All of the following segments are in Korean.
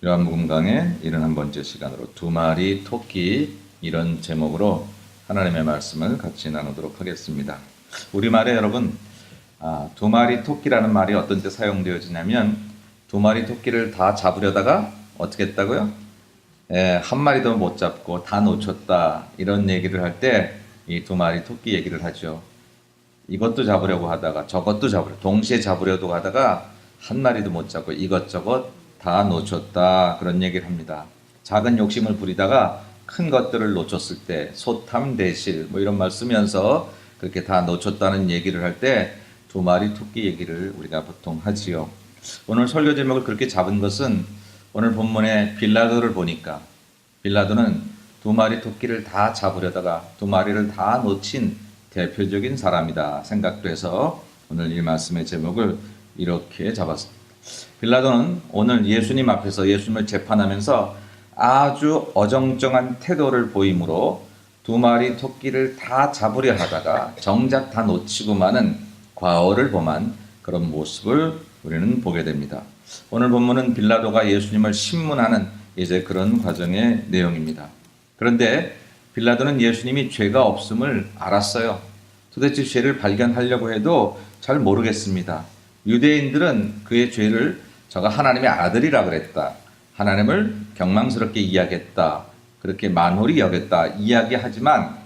요한복음 강의 71번째 시간으로 두 마리 토끼, 이런 제목으로 하나님의 말씀을 같이 나누도록 하겠습니다. 우리말에 여러분, 두 마리 토끼라는 말이 어떤 때 사용되어지냐면, 두 마리 토끼를 다 잡으려다가 어떻게 했다고요? 한 마리도 못 잡고 다 놓쳤다, 이런 얘기를 할 때 이 두 마리 토끼 얘기를 하죠. 이것도 잡으려고 하다가 저것도 동시에 잡으려고 하다가 한 마리도 못 잡고 이것저것 다 놓쳤다, 그런 얘기를 합니다. 작은 욕심을 부리다가 큰 것들을 놓쳤을 때 소탐대실 이런 말 쓰면서 그렇게 다 놓쳤다는 얘기를 할 때 두 마리 토끼 얘기를 우리가 보통 하지요. 오늘 설교 제목을 그렇게 잡은 것은 오늘 본문의 빌라도를 보니까 빌라도는 두 마리 토끼를 다 잡으려다가 두 마리를 다 놓친 대표적인 사람이다 생각도 해서 오늘 이 말씀의 제목을 이렇게 잡았습니다. 빌라도는 오늘 예수님 앞에서 예수님을 재판하면서 아주 어정쩡한 태도를 보이므로 두 마리 토끼를 다 잡으려 하다가 정작 다 놓치고 마는 과오를 범한 그런 모습을 우리는 보게 됩니다. 오늘 본문은 빌라도가 예수님을 신문하는 이제 그런 과정의 내용입니다. 그런데 빌라도는 예수님이 죄가 없음을 알았어요. 도대체 죄를 발견하려고 해도 잘 모르겠습니다. 유대인들은 그의 죄를 저가 하나님의 아들이라 그랬다, 하나님을 경망스럽게 이야기했다, 그렇게 만홀히 여겼다 이야기하지만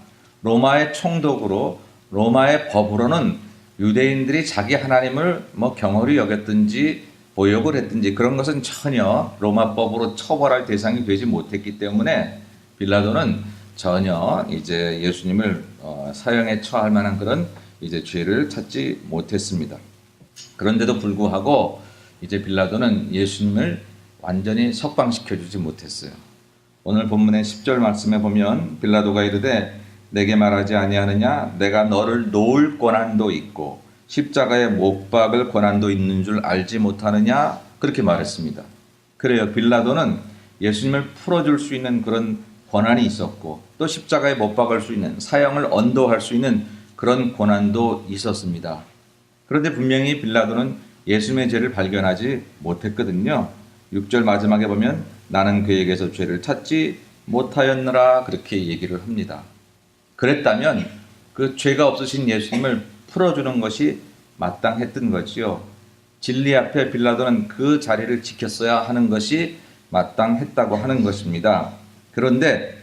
로마의 총독으로 로마의 법으로는 유대인들이 자기 하나님을 경홀히 여겼든지 보욕을 했든지 그런 것은 전혀 로마법으로 처벌할 대상이 되지 못했기 때문에 빌라도는 전혀 이제 예수님을 사형에 처할 만한 그런 이제 죄를 찾지 못했습니다. 그런데도 불구하고 이제 빌라도는 예수님을 완전히 석방시켜 주지 못했어요. 오늘 본문의 10절 말씀에 보면 빌라도가 이르되 내게 말하지 아니하느냐, 내가 너를 놓을 권한도 있고 십자가에 못 박을 권한도 있는 줄 알지 못하느냐, 그렇게 말했습니다. 그래요, 빌라도는 예수님을 풀어줄 수 있는 그런 권한이 있었고 또 십자가에 못 박을 수 있는, 사형을 언도할 수 있는 그런 권한도 있었습니다. 그런데 분명히 빌라도는 예수님의 죄를 발견하지 못했거든요. 6절 마지막에 보면 나는 그에게서 죄를 찾지 못하였느라, 그렇게 얘기를 합니다. 그랬다면 그 죄가 없으신 예수님을 풀어주는 것이 마땅했던 거지요. 진리 앞에 빌라도는 그 자리를 지켰어야 하는 것이 마땅했다고 하는 것입니다. 그런데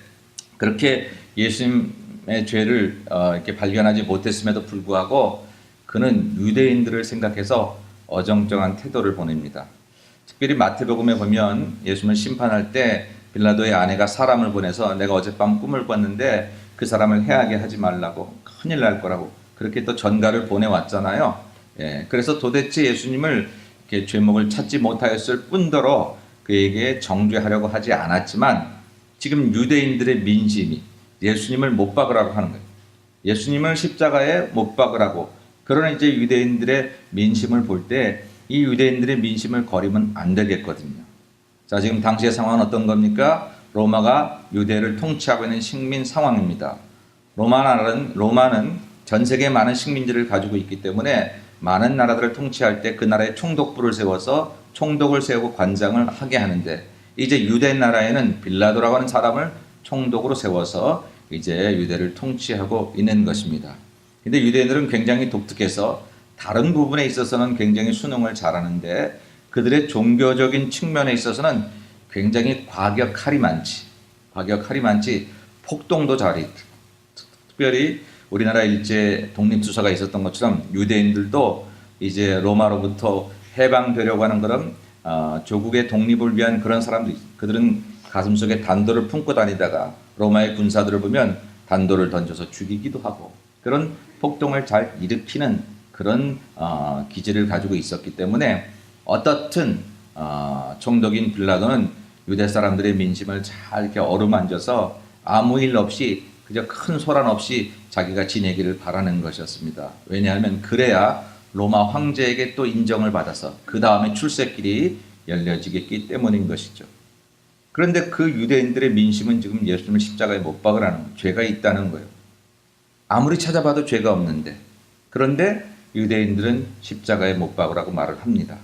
그렇게 예수님의 죄를 이렇게 발견하지 못했음에도 불구하고 그는 유대인들을 생각해서 어정쩡한 태도를 보냅니다. 특별히 마태복음에 보면 예수님을 심판할 때 빌라도의 아내가 사람을 보내서 내가 어젯밤 꿈을 꿨는데 그 사람을 해하게 하지 말라고, 큰일 날 거라고 그렇게 또 전가를 보내왔잖아요. 그래서 도대체 예수님을 이렇게 죄목을 찾지 못하였을 뿐더러 그에게 정죄하려고 하지 않았지만 지금 유대인들의 민심이 예수님을 못 박으라고 하는 거예요. 예수님을 십자가에 못 박으라고. 그러나 이제 유대인들의 민심을 볼 때 이 유대인들의 민심을 거리면 안 되겠거든요. 자, 지금 당시의 상황은 어떤 겁니까? 로마가 유대를 통치하고 있는 식민 상황입니다. 로마는 전 세계 많은 식민지를 가지고 있기 때문에 많은 나라들을 통치할 때 그 나라에 총독부를 세워서 총독을 세우고 관장을 하게 하는데, 이제 유대 나라에는 빌라도라고 하는 사람을 총독으로 세워서 이제 유대를 통치하고 있는 것입니다. 근데 유대인들은 굉장히 독특해서 다른 부분에 있어서는 굉장히 순응을 잘하는데 그들의 종교적인 측면에 있어서는 굉장히 과격할이 많지, 폭동도 잘해. 특별히 우리나라 일제 독립투사가 있었던 것처럼 유대인들도 이제 로마로부터 해방되려고 하는 그런 조국의 독립을 위한 그런 사람들이, 그들은 가슴속에 단도를 품고 다니다가 로마의 군사들을 보면 단도를 던져서 죽이기도 하고 그런 폭동을 잘 일으키는 그런 기질을 가지고 있었기 때문에 어떻든 총독인 빌라도는 유대 사람들의 민심을 잘 이렇게 어루만져서 아무 일 없이 그저 큰 소란 없이 자기가 지내기를 바라는 것이었습니다. 왜냐하면 그래야 로마 황제에게 또 인정을 받아서 그 다음에 출세길이 열려지겠기 때문인 것이죠. 그런데 그 유대인들의 민심은 지금 예수님을 십자가에 못 박으라는, 죄가 있다는 거예요. 아무리 찾아봐도 죄가 없는데, 그런데 유대인들은 십자가에 못 박으라고 말을 합니다.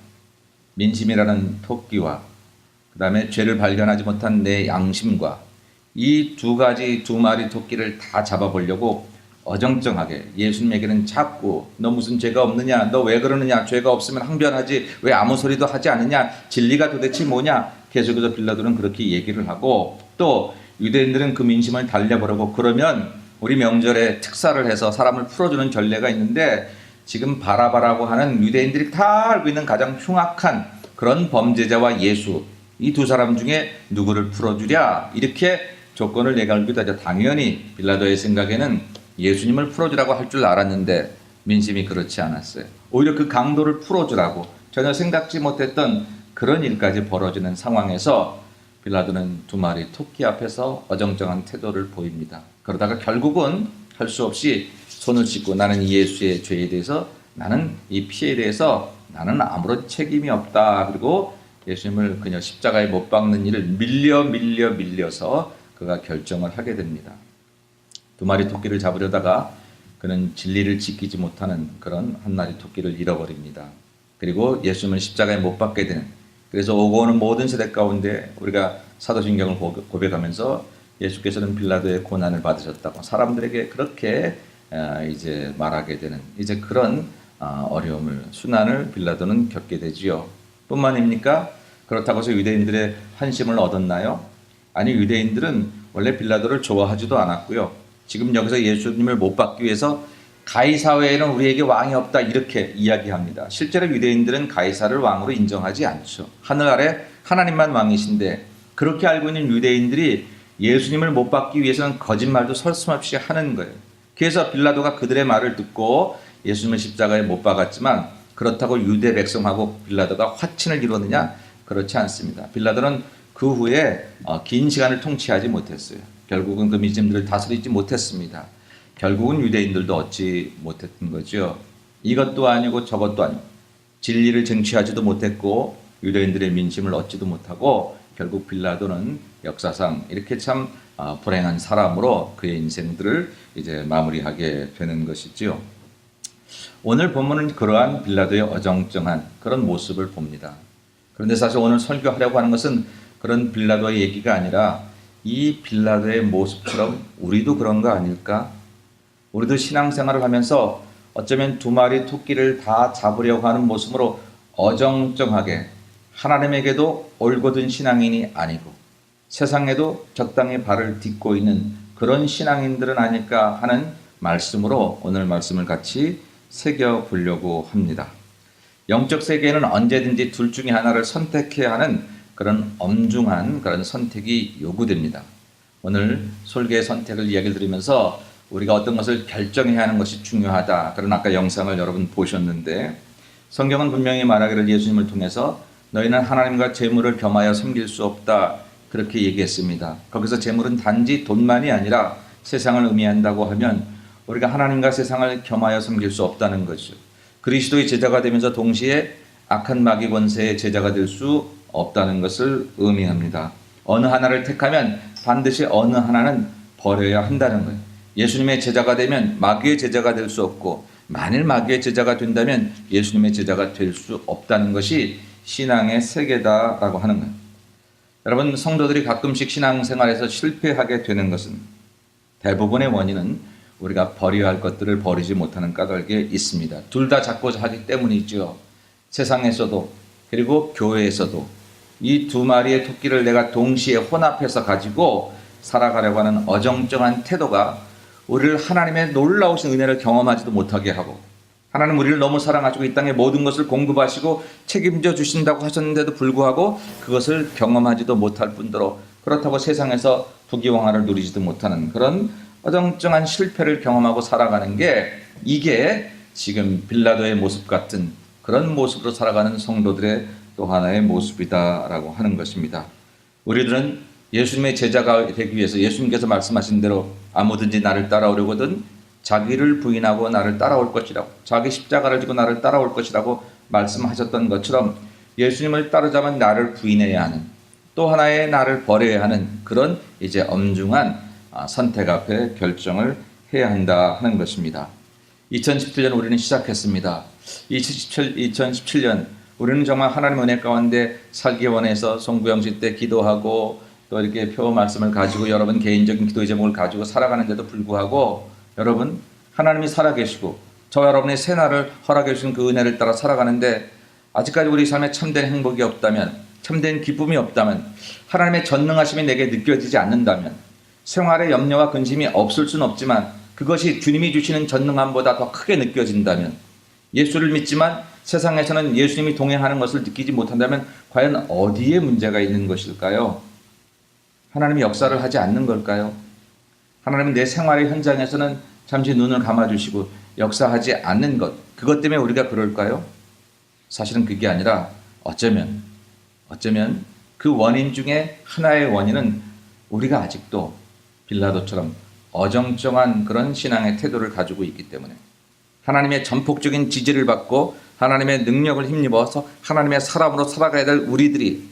민심이라는 토끼와 그 다음에 죄를 발견하지 못한 내 양심과 이 두 가지 두 마리 토끼를 다 잡아보려고 어정쩡하게 예수님에게는 자꾸 너 무슨 죄가 없느냐, 너 왜 그러느냐, 죄가 없으면 항변하지 왜 아무 소리도 하지 않느냐, 진리가 도대체 뭐냐, 계속해서 빌라도는 그렇게 얘기를 하고, 또 유대인들은 그 민심을 달래보려고 그러면 우리 명절에 특사를 해서 사람을 풀어주는 전례가 있는데, 지금 바라바라고 하는 유대인들이 다 알고 있는 가장 흉악한 그런 범죄자와 예수, 이 두 사람 중에 누구를 풀어주랴, 이렇게 조건을 내걸기도 하죠. 당연히 빌라도의 생각에는 예수님을 풀어주라고 할 줄 알았는데 민심이 그렇지 않았어요. 오히려 그 강도를 풀어주라고 전혀 생각지 못했던 그런 일까지 벌어지는 상황에서 빌라도는 두 마리 토끼 앞에서 어정쩡한 태도를 보입니다. 그러다가 결국은 할 수 없이 손을 씻고 나는 이 예수의 죄에 대해서, 나는 이 피해에 대해서 나는 아무런 책임이 없다. 그리고 예수님을 그냥 십자가에 못 박는 일을 밀려서 그가 결정을 하게 됩니다. 두 마리 토끼를 잡으려다가 그는 진리를 지키지 못하는 그런 한 마리 토끼를 잃어버립니다. 그리고 예수님을 십자가에 못 박게 되는, 그래서 오고 오는 모든 세대 가운데 우리가 사도신경을 고백하면서 예수께서는 빌라도의 고난을 받으셨다고 사람들에게 그렇게 이제 말하게 되는 이제 그런 어려움을, 순환을 빌라도는 겪게 되지요. 뿐만입니까? 그렇다고 해서 유대인들의 환심을 얻었나요? 아니, 유대인들은 원래 빌라도를 좋아하지도 않았고요. 지금 여기서 예수님을 못 박기 위해서 가이사 외에는 우리에게 왕이 없다, 이렇게 이야기합니다. 실제로 유대인들은 가이사를 왕으로 인정하지 않죠. 하늘 아래 하나님만 왕이신데, 그렇게 알고 있는 유대인들이 예수님을 못 박기 위해서는 거짓말도 서슴없이 하는 거예요. 그래서 빌라도가 그들의 말을 듣고 예수님을 십자가에 못 박았지만, 그렇다고 유대 백성하고 빌라도가 화친을 이루느냐? 그렇지 않습니다. 빌라도는 그 후에 긴 시간을 통치하지 못했어요. 결국은 그 민심들을 다스리지 못했습니다. 결국은 유대인들도 얻지 못했던 거죠. 이것도 아니고 저것도 아니고 진리를 쟁취하지도 못했고 유대인들의 민심을 얻지도 못하고, 결국 빌라도는 역사상 이렇게 참 불행한 사람으로 그의 인생들을 이제 마무리하게 되는 것이지요. 오늘 본문은 그러한 빌라도의 어정쩡한 그런 모습을 봅니다. 그런데 사실 오늘 설교하려고 하는 것은 그런 빌라도의 얘기가 아니라 이 빌라도의 모습처럼 우리도 그런 거 아닐까? 우리도 신앙생활을 하면서 어쩌면 두 마리 토끼를 다 잡으려고 하는 모습으로 어정쩡하게 하나님에게도 올곧은 신앙인이 아니고 세상에도 적당히 발을 딛고 있는 그런 신앙인들은 아닐까 하는 말씀으로 오늘 말씀을 같이 새겨보려고 합니다. 영적 세계에는 언제든지 둘 중에 하나를 선택해야 하는 그런 엄중한 그런 선택이 요구됩니다. 오늘 솔개의 선택을 이야기를 드리면서 우리가 어떤 것을 결정해야 하는 것이 중요하다, 그런 아까 영상을 여러분 보셨는데, 성경은 분명히 말하기를 예수님을 통해서 너희는 하나님과 재물을 겸하여 섬길 수 없다, 그렇게 얘기했습니다. 거기서 재물은 단지 돈만이 아니라 세상을 의미한다고 하면 우리가 하나님과 세상을 겸하여 섬길 수 없다는 것이죠. 그리스도의 제자가 되면서 동시에 악한 마귀 권세의 제자가 될 수 없다는 것을 의미합니다. 어느 하나를 택하면 반드시 어느 하나는 버려야 한다는 거예요. 예수님의 제자가 되면 마귀의 제자가 될 수 없고, 만일 마귀의 제자가 된다면 예수님의 제자가 될 수 없다는 것이 신앙의 세계다라고 하는 거예요. 여러분, 성도들이 가끔씩 신앙생활에서 실패하게 되는 것은 대부분의 원인은 우리가 버려야 할 것들을 버리지 못하는 까닭에 있습니다. 둘 다 잡고자 하기 때문이죠. 세상에서도 그리고 교회에서도 이 두 마리의 토끼를 내가 동시에 혼합해서 가지고 살아가려고 하는 어정쩡한 태도가 우리를 하나님의 놀라우신 은혜를 경험하지도 못하게 하고, 하나님 우리를 너무 사랑하시고 이 땅의 모든 것을 공급하시고 책임져 주신다고 하셨는데도 불구하고 그것을 경험하지도 못할 뿐더러, 그렇다고 세상에서 부귀영화를 누리지도 못하는 그런 어정쩡한 실패를 경험하고 살아가는 게, 이게 지금 빌라도의 모습 같은 그런 모습으로 살아가는 성도들의 또 하나의 모습이다라고 하는 것입니다. 우리들은 예수님의 제자가 되기 위해서 예수님께서 말씀하신 대로 아무든지 나를 따라오려거든 자기를 부인하고 나를 따라올 것이라고, 자기 십자가를 지고 나를 따라올 것이라고 말씀하셨던 것처럼 예수님을 따르자면 나를 부인해야 하는, 또 하나의 나를 버려야 하는 그런 이제 엄중한 선택 앞에 결정을 해야 한다 하는 것입니다. 2017년 우리는 시작했습니다. 2017년 우리는 정말 하나님의 은혜 가운데 살기 원해서 송구영신 때 기도하고 또 이렇게 표 말씀을 가지고 여러분 개인적인 기도의 제목을 가지고 살아가는데도 불구하고 여러분 하나님이 살아계시고 저 여러분의 새날을 허락해 주신 그 은혜를 따라 살아가는데 아직까지 우리 삶에 참된 행복이 없다면, 참된 기쁨이 없다면, 하나님의 전능하심이 내게 느껴지지 않는다면, 생활에 염려와 근심이 없을 수는 없지만 그것이 주님이 주시는 전능함보다 더 크게 느껴진다면, 예수를 믿지만 세상에서는 예수님이 동행하는 것을 느끼지 못한다면 과연 어디에 문제가 있는 것일까요? 하나님이 역사를 하지 않는 걸까요? 하나님은 내 생활의 현장에서는 잠시 눈을 감아주시고 역사하지 않는 것, 그것 때문에 우리가 그럴까요? 사실은 그게 아니라 어쩌면 그 원인 중에 하나의 원인은 우리가 아직도 빌라도처럼 어정쩡한 그런 신앙의 태도를 가지고 있기 때문에 하나님의 전폭적인 지지를 받고 하나님의 능력을 힘입어서 하나님의 사람으로 살아가야 될 우리들이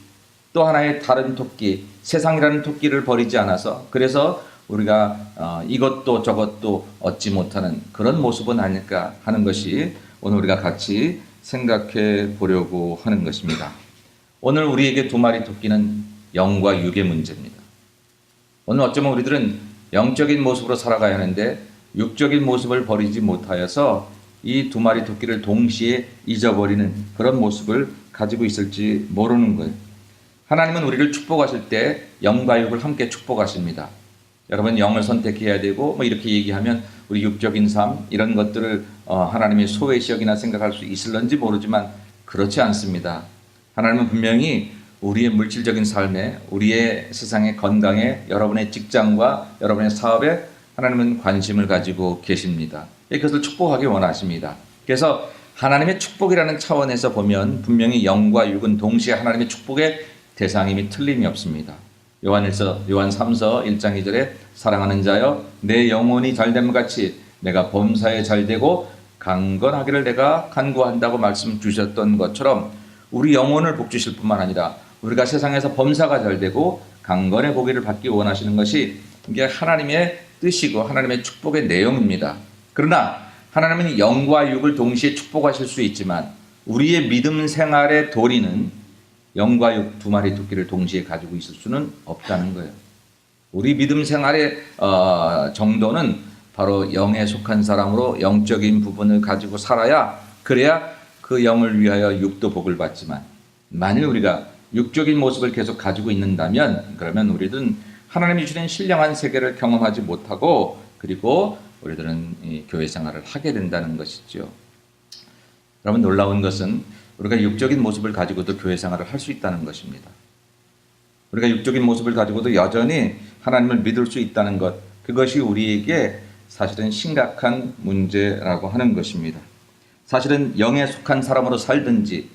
또 하나의 다른 토끼, 세상이라는 토끼를 버리지 않아서 그래서 우리가 이것도 저것도 얻지 못하는 그런 모습은 아닐까 하는 것이 오늘 우리가 같이 생각해 보려고 하는 것입니다. 오늘 우리에게 두 마리 토끼는 영과 육의 문제입니다. 오늘 어쩌면 우리들은 영적인 모습으로 살아가야 하는데 육적인 모습을 버리지 못하여서 이 두 마리 토끼를 동시에 잊어버리는 그런 모습을 가지고 있을지 모르는 거예요. 하나님은 우리를 축복하실 때 영과 육을 함께 축복하십니다. 여러분 영을 선택해야 되고 뭐 이렇게 얘기하면 우리 육적인 삶 이런 것들을 하나님이 소외시 여기나 생각할 수 있을런지 모르지만 그렇지 않습니다. 하나님은 분명히 우리의 물질적인 삶에 우리의 세상의 건강에 여러분의 직장과 여러분의 사업에 하나님은 관심을 가지고 계십니다. 그것을 축복하기 원하십니다. 그래서 하나님의 축복이라는 차원에서 보면 분명히 영과 육은 동시에 하나님의 축복의 대상임이 틀림이 없습니다. 요한 3서 1장 2절에 사랑하는 자여 내 영혼이 잘됨 같이 내가 범사에 잘되고 강건하기를 내가 간구한다고 말씀 주셨던 것처럼 우리 영혼을 복주실 뿐만 아니라 우리가 세상에서 범사가 잘되고 강건해 보기를 받기 원하시는 것이 이게 하나님의 뜻이고 하나님의 축복의 내용입니다. 그러나 하나님은 영과 육을 동시에 축복하실 수 있지만 우리의 믿음 생활의 도리는 영과 육 두 마리 토끼를 동시에 가지고 있을 수는 없다는 거예요. 우리 믿음 생활의 정도는 바로 영에 속한 사람으로 영적인 부분을 가지고 살아야 그래야 그 영을 위하여 육도 복을 받지만 만일 우리가 육적인 모습을 계속 가지고 있는다면 그러면 우리들은 하나님이 주신 신령한 세계를 경험하지 못하고 그리고 우리들은 이 교회 생활을 하게 된다는 것이죠. 여러분 놀라운 것은 우리가 육적인 모습을 가지고도 교회 생활을 할 수 있다는 것입니다. 우리가 육적인 모습을 가지고도 여전히 하나님을 믿을 수 있다는 것, 그것이 우리에게 사실은 심각한 문제라고 하는 것입니다. 사실은 영에 속한 사람으로 살든지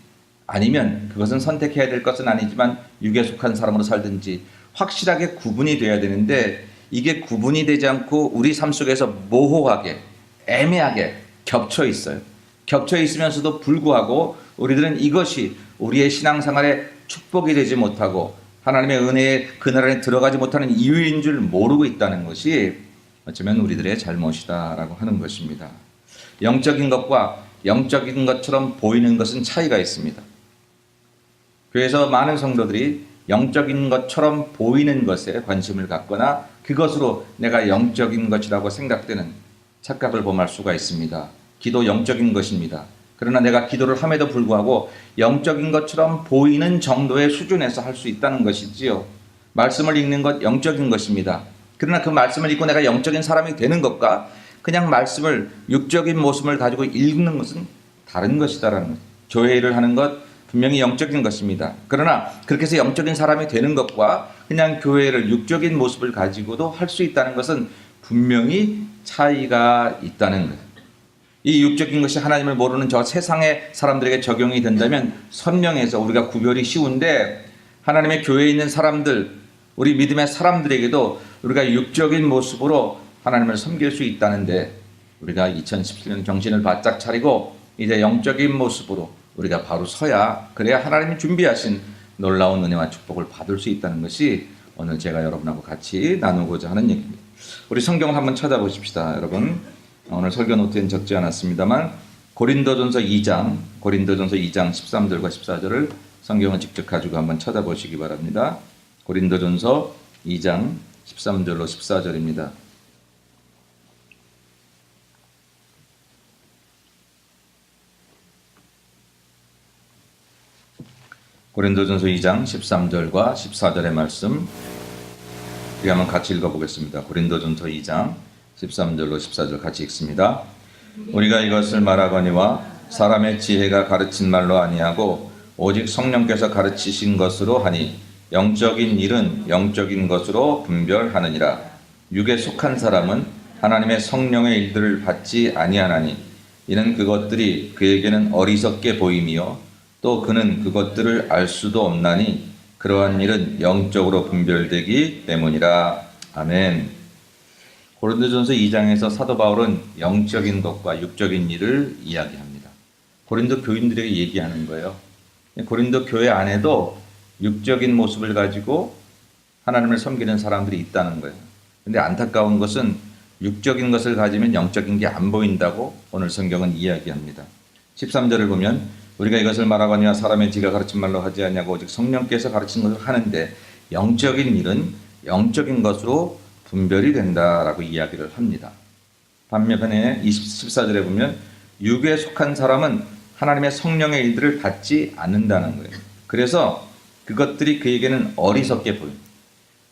아니면 그것은 선택해야 될 것은 아니지만 육에 속한 사람으로 살든지 확실하게 구분이 돼야 되는데 이게 구분이 되지 않고 우리 삶 속에서 모호하게 애매하게 겹쳐 있어요. 겹쳐 있으면서도 불구하고 우리들은 이것이 우리의 신앙생활에 축복이 되지 못하고 하나님의 은혜의 그늘 안에 들어가지 못하는 이유인 줄 모르고 있다는 것이 어쩌면 우리들의 잘못이다라고 하는 것입니다. 영적인 것과 영적인 것처럼 보이는 것은 차이가 있습니다. 교회에서 많은 성도들이 영적인 것처럼 보이는 것에 관심을 갖거나 그것으로 내가 영적인 것이라고 생각되는 착각을 범할 수가 있습니다. 기도 영적인 것입니다. 그러나 내가 기도를 함에도 불구하고 영적인 것처럼 보이는 정도의 수준에서 할 수 있다는 것이지요. 말씀을 읽는 것 영적인 것입니다. 그러나 그 말씀을 읽고 내가 영적인 사람이 되는 것과 그냥 말씀을 육적인 모습을 가지고 읽는 것은 다른 것이다라는 것. 교회 일을 하는 것 분명히 영적인 것입니다. 그러나 그렇게 해서 영적인 사람이 되는 것과 그냥 교회를 육적인 모습을 가지고도 할 수 있다는 것은 분명히 차이가 있다는 것. 이 육적인 것이 하나님을 모르는 저 세상의 사람들에게 적용이 된다면 선명해서 우리가 구별이 쉬운데 하나님의 교회에 있는 사람들, 우리 믿음의 사람들에게도 우리가 육적인 모습으로 하나님을 섬길 수 있다는데 우리가 2017년 정신을 바짝 차리고 이제 영적인 모습으로 우리가 바로 서야 그래야 하나님이 준비하신 놀라운 은혜와 축복을 받을 수 있다는 것이 오늘 제가 여러분하고 같이 나누고자 하는 얘기입니다. 우리 성경을 한번 찾아보십시다. 여러분 오늘 설교 노트엔 적지 않았습니다만 고린도전서 2장 13절과 14절을 성경을 직접 가지고 한번 찾아보시기 바랍니다. 고린도전서 2장 13절로 14절입니다. 고린도전서 2장 13절과 14절의 말씀 우리 한번 같이 읽어보겠습니다. 고린도전서 2장 13절로 14절 같이 읽습니다. 우리가 이것을 말하거니와 사람의 지혜가 가르친 말로 아니하고 오직 성령께서 가르치신 것으로 하니 영적인 일은 영적인 것으로 분별하느니라. 육에 속한 사람은 하나님의 성령의 일들을 받지 아니하나니 이는 그것들이 그에게는 어리석게 보임이요 또 그는 그것들을 알 수도 없나니 그러한 일은 영적으로 분별되기 때문이라. 아멘. 고린도전서 2장에서 사도 바울은 영적인 것과 육적인 일을 이야기합니다. 고린도 교인들에게 얘기하는 거예요. 고린도 교회 안에도 육적인 모습을 가지고 하나님을 섬기는 사람들이 있다는 거예요. 근데 안타까운 것은 육적인 것을 가지면 영적인 게 안 보인다고 오늘 성경은 이야기합니다. 13절을 보면 우리가 이것을 말하거니와 사람의 지가 가르친 말로 하지 않냐고 오직 성령께서 가르친 것을 하는데 영적인 일은 영적인 것으로 분별이 된다라고 이야기를 합니다. 반면에 14절에 보면 육에 속한 사람은 하나님의 성령의 일들을 받지 않는다는 거예요. 그래서 그것들이 그에게는 어리석게 보여요.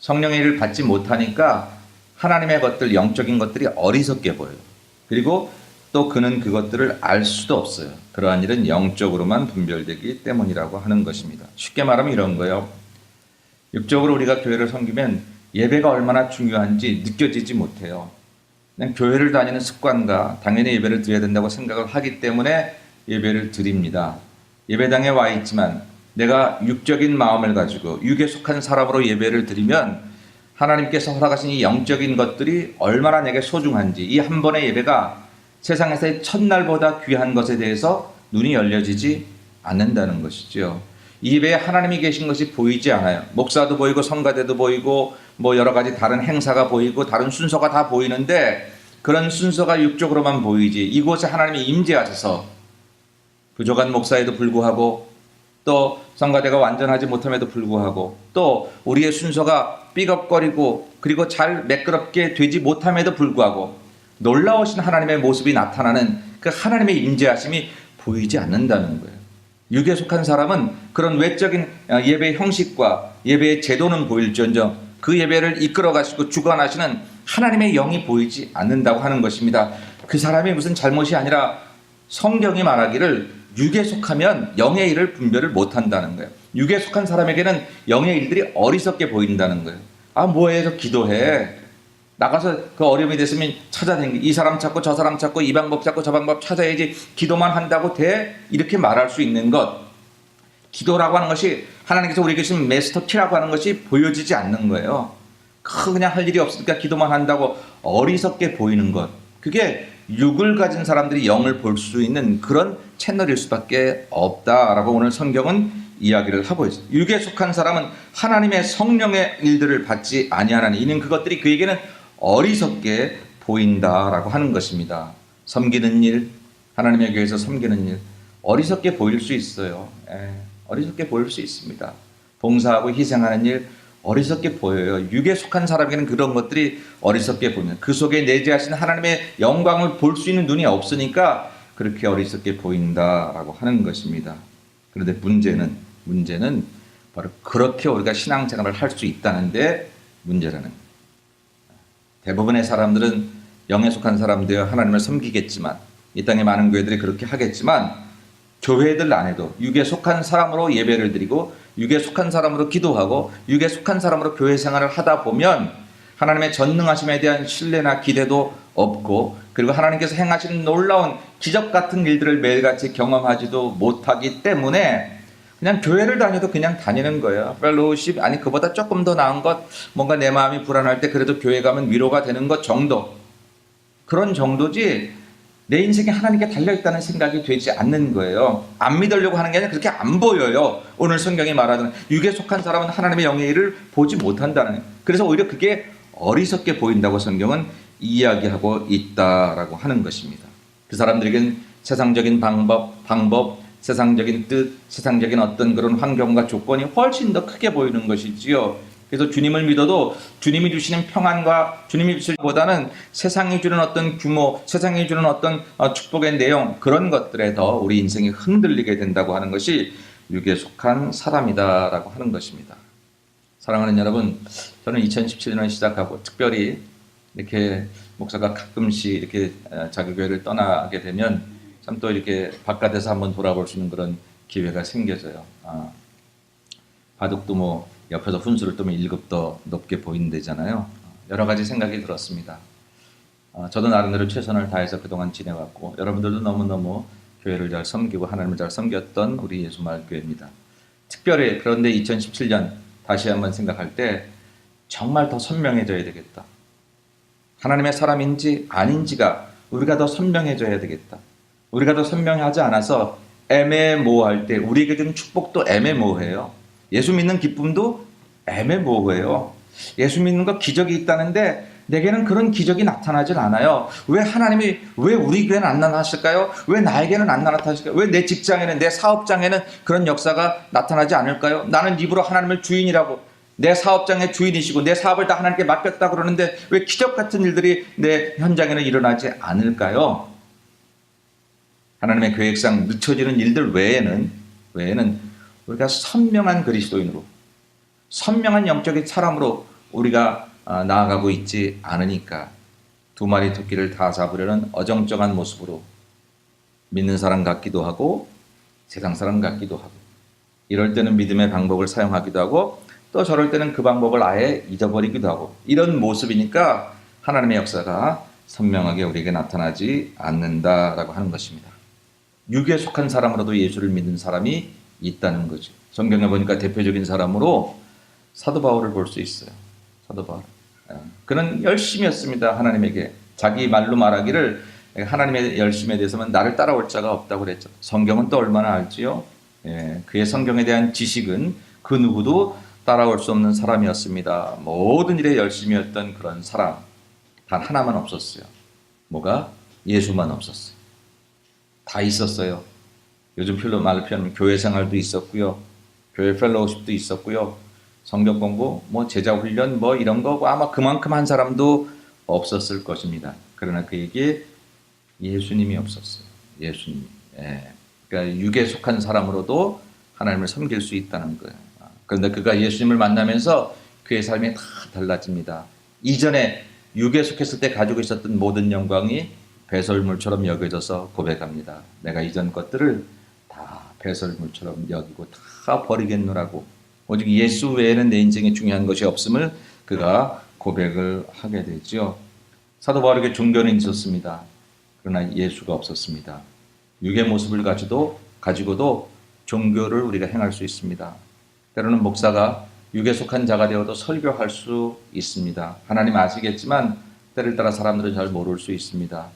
성령의 일을 받지 못하니까 하나님의 것들, 영적인 것들이 어리석게 보여요. 그리고 또 그는 그것들을 알 수도 없어요. 그러한 일은 영적으로만 분별되기 때문이라고 하는 것입니다. 쉽게 말하면 이런 거예요. 육적으로 우리가 교회를 섬기면 예배가 얼마나 중요한지 느껴지지 못해요. 그냥 교회를 다니는 습관과 당연히 예배를 드려야 된다고 생각을 하기 때문에 예배를 드립니다. 예배당에 와 있지만 내가 육적인 마음을 가지고 육에 속한 사람으로 예배를 드리면 하나님께서 허락하신 이 영적인 것들이 얼마나 내게 소중한지 이 한 번의 예배가 세상에서의 첫날보다 귀한 것에 대해서 눈이 열려지지 않는다는 것이죠. 이 예배에 하나님이 계신 것이 보이지 않아요. 목사도 보이고 성가대도 보이고 뭐 여러 가지 다른 행사가 보이고 다른 순서가 다 보이는데 그런 순서가 육적으로만 보이지 이곳에 하나님이 임재하셔서 부족한 목사에도 불구하고 또 성가대가 완전하지 못함에도 불구하고 또 우리의 순서가 삐걱거리고 그리고 잘 매끄럽게 되지 못함에도 불구하고 놀라우신 하나님의 모습이 나타나는 그 하나님의 임재하심이 보이지 않는다는 거예요. 육에 속한 사람은 그런 외적인 예배 형식과 예배의 제도는 보일지언정 그 예배를 이끌어 가시고 주관하시는 하나님의 영이 보이지 않는다고 하는 것입니다. 그 사람이 무슨 잘못이 아니라 성경이 말하기를 육에 속하면 영의 일을 분별을 못한다는 거예요. 육에 속한 사람에게는 영의 일들이 어리석게 보인다는 거예요. 아 뭐해 저 기도해. 나가서 그 어려움이 됐으면 찾아다니기 이 사람 찾고 저 사람 찾고 이 방법 찾고 저 방법 찾아야지 기도만 한다고 돼? 이렇게 말할 수 있는 것 기도라고 하는 것이 하나님께서 우리에게 주신 마스터 키라고 하는 것이 보여지지 않는 거예요. 그냥 할 일이 없으니까 기도만 한다고 어리석게 보이는 것 그게 육을 가진 사람들이 영을 볼 수 있는 그런 채널일 수밖에 없다라고 오늘 성경은 이야기를 하고 있어요. 육에 속한 사람은 하나님의 성령의 일들을 받지 아니하나니 이는 그것들이 그에게는 어리석게 보인다라고 하는 것입니다. 섬기는 일, 하나님의 교회에서 섬기는 일 어리석게 보일 수 있어요. 어리석게 보일 수 있습니다. 봉사하고 희생하는 일 어리석게 보여요. 육에 속한 사람에게는 그런 것들이 어리석게 보이는 그 속에 내재하신 하나님의 영광을 볼 수 있는 눈이 없으니까 그렇게 어리석게 보인다라고 하는 것입니다. 그런데 문제는 바로 그렇게 우리가 신앙생활을 할 수 있다는데 문제라는 거예요. 대부분의 사람들은 영에 속한 사람들 하나님을 섬기겠지만 이 땅의 많은 교회들이 그렇게 하겠지만 교회들 안에도 육에 속한 사람으로 예배를 드리고 육에 속한 사람으로 기도하고 육에 속한 사람으로 교회 생활을 하다 보면 하나님의 전능하심에 대한 신뢰나 기대도 없고 그리고 하나님께서 행하시는 놀라운 기적 같은 일들을 매일같이 경험하지도 못하기 때문에 그냥 교회를 다녀도 그냥 다니는 거예요. 펠로우십 아니 그보다 조금 더 나은 것 뭔가 내 마음이 불안할 때 그래도 교회 가면 위로가 되는 것 정도 그런 정도지 내 인생에 하나님께 달려있다는 생각이 되지 않는 거예요. 안 믿으려고 하는 게 아니라 그렇게 안 보여요. 오늘 성경이 말하는 육에 속한 사람은 하나님의 영의 일을 보지 못한다는 거예요. 그래서 오히려 그게 어리석게 보인다고 성경은 이야기하고 있다라고 하는 것입니다. 그 사람들에게는 세상적인 방법, 세상적인 뜻, 세상적인 어떤 그런 환경과 조건이 훨씬 더 크게 보이는 것이지요. 그래서 주님을 믿어도 주님이 주시는 평안과 주님이 주실 보다는 세상이 주는 어떤 규모, 세상이 주는 어떤 축복의 내용, 그런 것들에 더 우리 인생이 흔들리게 된다고 하는 것이 육에 속한 사람이다라고 하는 것입니다. 사랑하는 여러분, 저는 2017년을 시작하고 특별히 이렇게 목사가 가끔씩 이렇게 자기 교회를 떠나게 되면 참 또 이렇게 바깥에서 한번 돌아볼 수 있는 그런 기회가 생겨져요. 바둑도 뭐 옆에서 훈수를 뜨면 1급 더 높게 보인다잖아요. 여러 가지 생각이 들었습니다. 저도 나름대로 최선을 다해서 그동안 지내왔고 여러분들도 너무너무 교회를 잘 섬기고 하나님을 잘 섬겼던 우리 예수마을교회입니다. 특별히 그런데 2017년 다시 한번 생각할 때 정말 더 선명해져야 되겠다. 하나님의 사람인지 아닌지가 우리가 더 선명해져야 되겠다. 우리가 더 선명하지 않아서 애매모호할 때 우리에게 준 축복도 애매모호해요. 예수 믿는 기쁨도 애매모호해요. 예수 믿는 거 기적이 있다는데 내게는 그런 기적이 나타나질 않아요. 왜 하나님이 왜 우리 교회는 안 나타나실까요? 왜 나에게는 안 나타나실까요? 왜 내 직장에는 내 사업장에는 그런 역사가 나타나지 않을까요? 나는 입으로 하나님을 주인이라고 내 사업장의 주인이시고 내 사업을 다 하나님께 맡겼다 그러는데 왜 기적 같은 일들이 내 현장에는 일어나지 않을까요? 하나님의 계획상 늦춰지는 일들 외에는 우리가 선명한 그리스도인으로 선명한 영적인 사람으로 우리가 나아가고 있지 않으니까 두 마리 토끼를 다 잡으려는 어정쩡한 모습으로 믿는 사람 같기도 하고 세상 사람 같기도 하고 이럴 때는 믿음의 방법을 사용하기도 하고 또 저럴 때는 그 방법을 아예 잊어버리기도 하고 이런 모습이니까 하나님의 역사가 선명하게 우리에게 나타나지 않는다라고 하는 것입니다. 육에 속한 사람으로도 예수를 믿는 사람이 있다는 거죠. 성경에 보니까 대표적인 사람으로 사도 바울을 볼 수 있어요. 사도 바울. 그는 열심히 했습니다. 하나님에게. 자기 말로 말하기를 하나님의 열심에 대해서는 나를 따라올 자가 없다고 그랬죠. 성경은 또 얼마나 알지요? 그의 성경에 대한 지식은 그 누구도 따라올 수 없는 사람이었습니다. 모든 일에 열심히 했던 그런 사람. 단 하나만 없었어요. 뭐가? 예수만 없었어요. 다 있었어요. 요즘 말로 표현하면 교회 생활도 있었고요. 교회 펠로우십도 있었고요. 성경 공부, 제자 훈련 이런 거 아마 그만큼 한 사람도 없었을 것입니다. 그러나 그에게 예수님이 없었어요. 예수님이. 그러니까 육에 속한 사람으로도 하나님을 섬길 수 있다는 거예요. 그런데 그가 예수님을 만나면서 그의 삶이 다 달라집니다. 이전에 육에 속했을 때 가지고 있었던 모든 영광이 배설물처럼 여겨져서 고백합니다. 내가 이전 것들을 다 배설물처럼 여기고 다 버리겠노라고. 오직 예수 외에는 내 인생에 중요한 것이 없음을 그가 고백을 하게 되죠. 사도 바울에게 종교는 있었습니다. 그러나 예수가 없었습니다. 육의 모습을 가지고도 종교를 우리가 행할 수 있습니다. 때로는 목사가 육에 속한 자가 되어도 설교할 수 있습니다. 하나님 아시겠지만 때를 따라 사람들은 잘 모를 수 있습니다.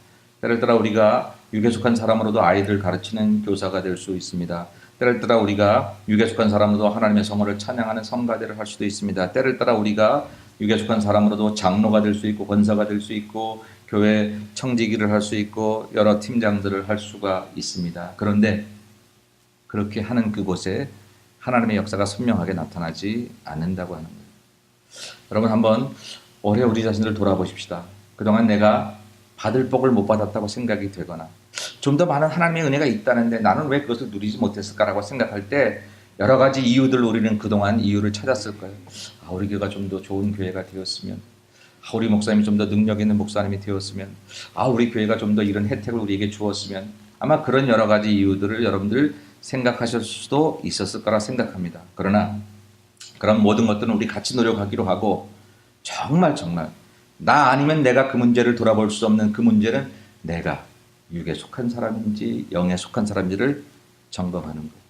때를 따라 우리가 육에 속한 사람으로도 아이들 가르치는 교사가 될 수 있습니다. 때를 따라 우리가 육에 속한 사람으로도 하나님의 성호를 찬양하는 성가대를 할 수도 있습니다. 때를 따라 우리가 육에 속한 사람으로도 장로가 될 수 있고 권사가 될 수 있고 교회 청지기를 할 수 있고 여러 팀장들을 할 수가 있습니다. 그런데 그렇게 하는 그곳에 하나님의 역사가 선명하게 나타나지 않는다고 하는 거예요. 여러분 한번 올해 우리 자신을 돌아보십시다. 그동안 내가 받을 복을 못 받았다고 생각이 되거나 좀 더 많은 하나님의 은혜가 있다는데 나는 왜 그것을 누리지 못했을까라고 생각할 때 여러 가지 이유들 우리는 그동안 이유를 찾았을 거예요. 우리 교회가 좀 더 좋은 교회가 되었으면, 우리 목사님이 좀 더 능력 있는 목사님이 되었으면, 우리 교회가 좀 더 이런 혜택을 우리에게 주었으면, 아마 그런 여러 가지 이유들을 여러분들 생각하실 수도 있었을 거라 생각합니다. 그러나 그런 모든 것들은 우리 같이 노력하기로 하고 정말 나 아니면 내가 그 문제를 돌아볼 수 없는 그 문제는 내가 육에 속한 사람인지 영에 속한 사람인지를 점검하는 거예요.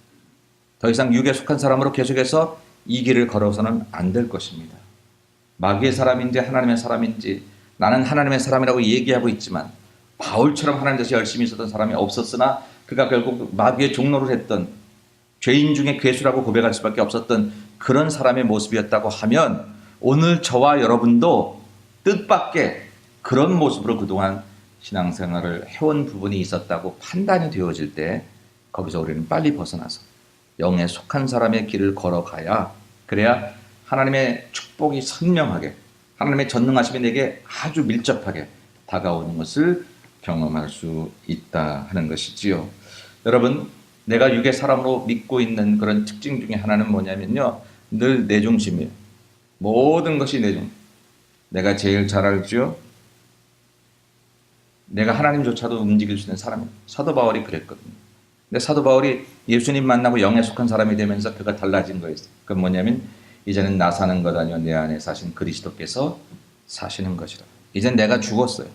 더 이상 육에 속한 사람으로 계속해서 이 길을 걸어서는 안 될 것입니다. 마귀의 사람인지 하나님의 사람인지 나는 하나님의 사람이라고 얘기하고 있지만 바울처럼 하나님 뜻이 열심히 있었던 사람이 없었으나 그가 결국 마귀의 종로를 했던 죄인 중에 괴수라고 고백할 수밖에 없었던 그런 사람의 모습이었다고 하면 오늘 저와 여러분도 뜻밖의 그런 모습으로 그동안 신앙생활을 해온 부분이 있었다고 판단이 되어질 때 거기서 우리는 빨리 벗어나서 영에 속한 사람의 길을 걸어가야, 그래야 하나님의 축복이 선명하게, 하나님의 전능하심이 내게 아주 밀접하게 다가오는 것을 경험할 수 있다 하는 것이지요. 여러분, 내가 육의 사람으로 믿고 있는 그런 특징 중에 하나는 뭐냐면요, 늘 내 중심이에요. 모든 것이 내 중. 내가 제일 잘 알죠. 내가 하나님조차도 움직일 수 있는 사람이에요. 사도 바울이 그랬거든요. 근데 사도 바울이 예수님 만나고 영에 속한 사람이 되면서 그가 달라진 거였어요. 그건 뭐냐면 이제는 나 사는 것 아니요 내 안에 사신 그리스도께서 사시는 것이라. 이젠 내가 죽었어요.